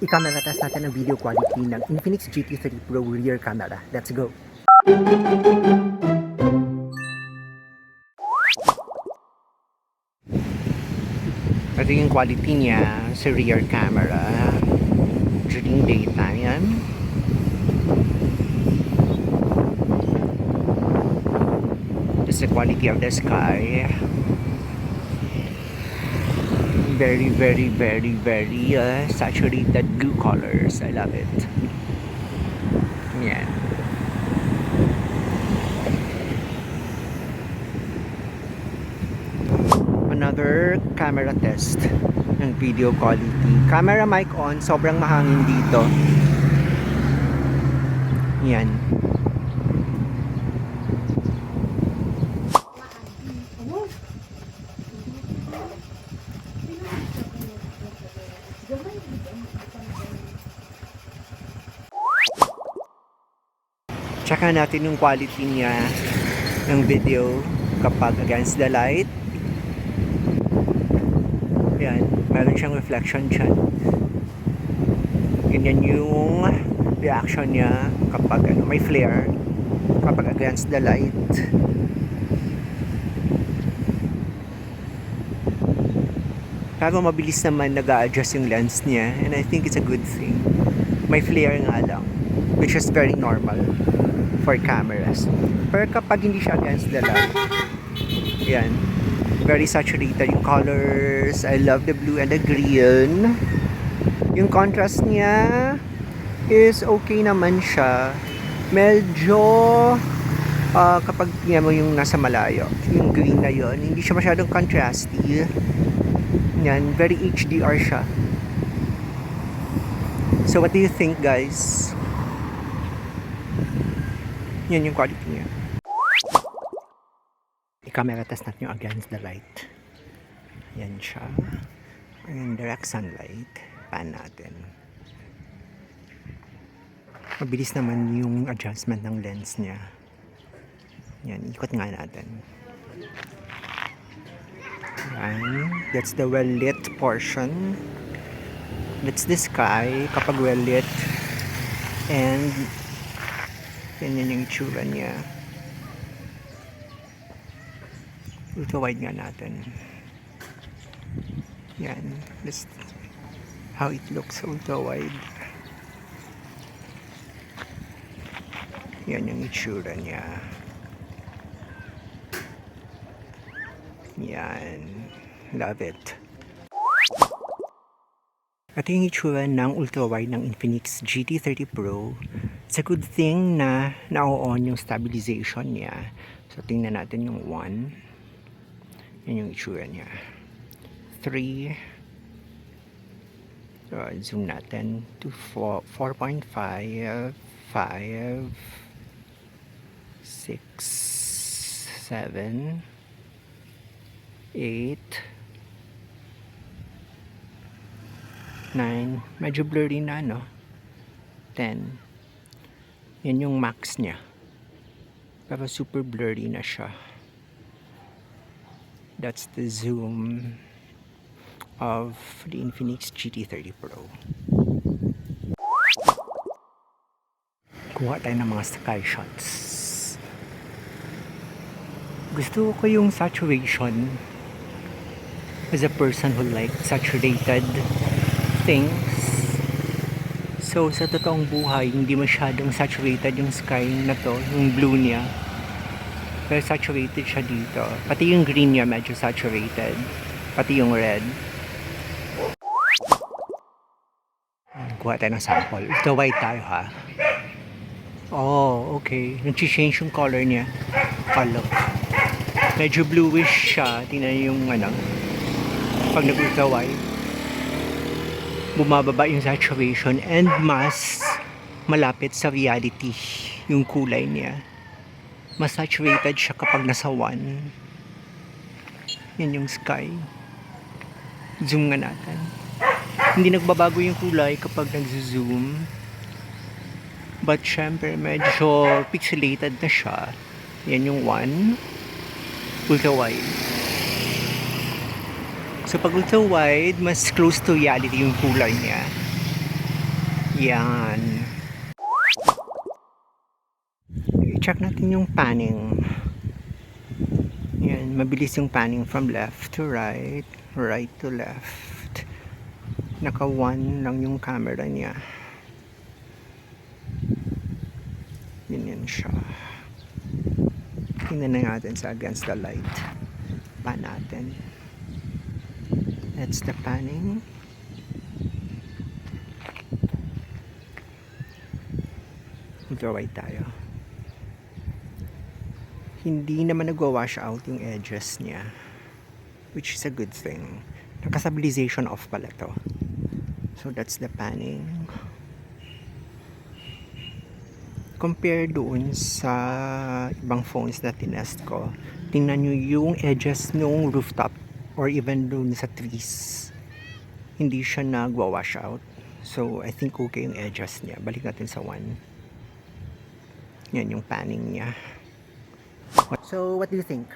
I-camera test natin ang video quality ng Infinix GT3 Pro rear camera. Let's go! Ito yung quality niya sa rear camera during daytime. This is the quality of the sky. Very saturated blue colors. I love it. Yeah. Another camera test ng video quality. Camera mic on, sobrang mahangin dito. Yan. Tsaka natin yung quality niya ng video kapag against the light. Yan, meron siyang reflection dyan. Ganyan yung reaction niya kapag may flare, kapag against the light. Pero mabilis naman nag-a-adjust yung lens niya, and I think it's a good thing. May flare nga lang, which is very normal for cameras. Pero kapag hindi siya against the light, yan, very saturated yung colors. I love the blue and the green. Yung contrast niya is okay naman siya. Medyo kapag tingnan mo yung nasa malayo, yung green na yun, hindi siya masyadong contrasty. Yan, very HDR siya. So what do you think, guys? Yan yung quality niya. I-camera test natin yung against the light. Yan siya. Yung direct sunlight. Pan natin. Mabilis naman yung adjustment ng lens niya. Yan, ikot nga natin. Yan. That's the well-lit portion. That's the sky kapag well-lit. And ganyan yung itsura niya. Ultra wide nga natin. Yan. That's how it looks ultra wide. Yan yung itsura niya. Yan. Love it. Ito yung itsura ng ultra wide ng Infinix GT30 Pro. It's a good thing na na-on yung stabilization niya. So tingnan natin yung 1. Yan yung itsura niya. 3. So zoom natin to 4.5, 5, 6, 7, 8, 9. Medyo blurry na, no? 10. Yan yung max niya. Pero super blurry na siya. That's the zoom of the Infinix GT30 Pro. Kuha tayo ng mga sky shots. Gusto ko yung saturation as a person who likes saturated things. So sa totoong buhay, hindi masyadong saturated yung sky na to, yung blue niya. Pero saturated siya dito. Pati yung green niya medyo saturated. Pati yung red. Kuha tayo ng sample. Ito white tayo, ha? Oh, okay. Nag-change yung color niya. Oh, look. Medyo bluish siya. Tingnan yung pag nag-ultra wide, bumababa yung saturation and mas malapit sa reality yung kulay niya. Mas saturated siya kapag nasa 1. Yan yung sky. Zoom nga natin. Hindi nagbabago yung kulay kapag nag-zoom. But syempre medyo pixelated na siya. Yan yung 1. Ultra wide. So pag ultra wide, mas close to reality yung kulay niya. Yan. I-check natin yung panning. Yan, mabilis yung panning from left to right, right to left. Naka 1 lang yung camera niya. Ganyan siya. Tingnan na natin sa against the light. Pan natin. That's the panning. Ultra-wide tayo. Hindi naman nagwa-wash out yung edges niya, which is a good thing. Naka-stabilization off pala to. So that's the panning. Compare doon sa ibang phones na tinest ko, tingnan nyo yung edges ng rooftop or even doon sa trees. Hindi siya nagwa-wash out. So I think okay yung edges niya. Balik natin sa 1. Yan yung panning niya. So, what do you think?